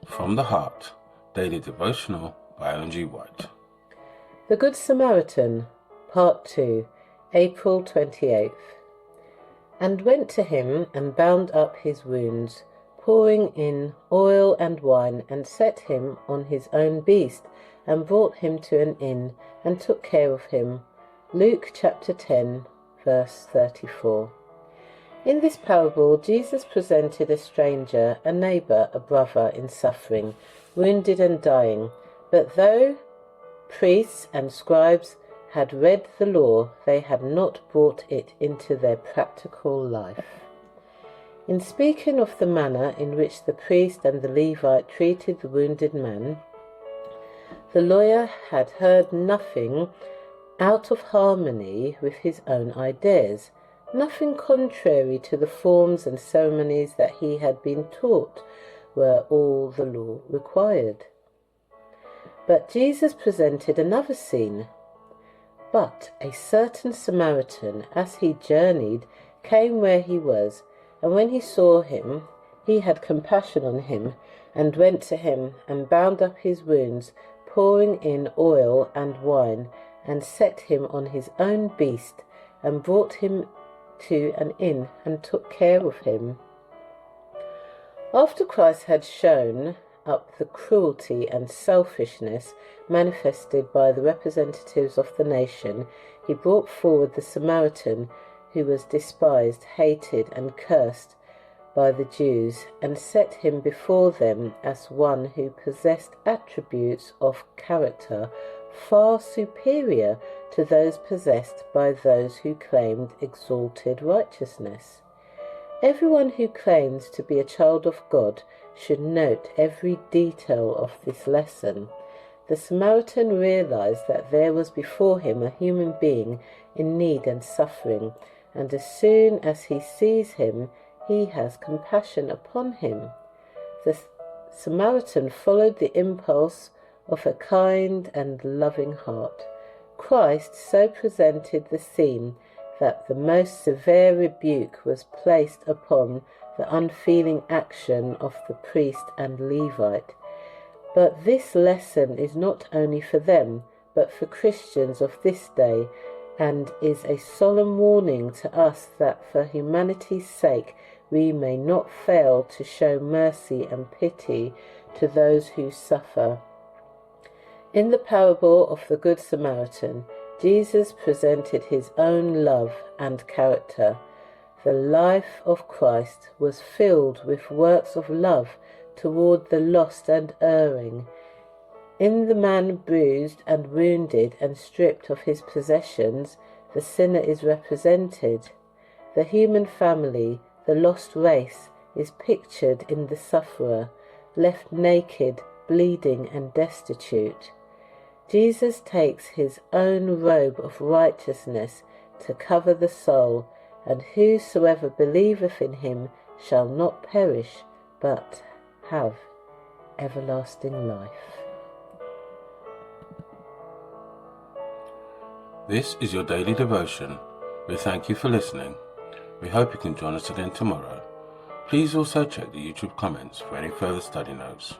From the Heart, Daily Devotional by Ellen G. White. The Good Samaritan, Part 2, April 28th. And went to him and bound up his wounds, pouring in oil and wine, and set him on his own beast, and brought him to an inn, and took care of him. Luke chapter 10, verse 34. In this parable, Jesus presented a stranger, a neighbour, a brother in suffering, wounded and dying. But though priests and scribes had read the law, they had not brought it into their practical life. In speaking of the manner in which the priest and the Levite treated the wounded man, the lawyer had heard nothing out of harmony with his own ideas, nothing contrary to the forms and ceremonies that he had been taught were all the law required. But Jesus presented another scene. But a certain Samaritan, as he journeyed, came where he was, and when he saw him, he had compassion on him, and went to him, and bound up his wounds, pouring in oil and wine, and set him on his own beast, and brought him to an inn, and took care of him. After Christ had shown up the cruelty and selfishness manifested by the representatives of the nation, he brought forward the Samaritan, who was despised, hated, and cursed by the Jews, and set him before them as one who possessed attributes of character far superior to those possessed by those who claimed exalted righteousness. Everyone who claims to be a child of God should note every detail of this lesson. The Samaritan realized that there was before him a human being in need and suffering, and as soon as he sees him, he has compassion upon him. The Samaritan followed the impulse of a kind and loving heart. Christ so presented the scene that the most severe rebuke was placed upon the unfeeling action of the priest and Levite. But this lesson is not only for them, but for Christians of this day, and is a solemn warning to us that for humanity's sake we may not fail to show mercy and pity to those who suffer. In the parable of the Good Samaritan, Jesus presented his own love and character. The life of Christ was filled with works of love toward the lost and erring. In the man bruised and wounded and stripped of his possessions, the sinner is represented. The human family, the lost race, is pictured in the sufferer, left naked, bleeding, and destitute. Jesus takes his own robe of righteousness to cover the soul, and whosoever believeth in him shall not perish, but have everlasting life. This is your daily devotion. We thank you for listening. We hope you can join us again tomorrow. Please also check the YouTube comments for any further study notes.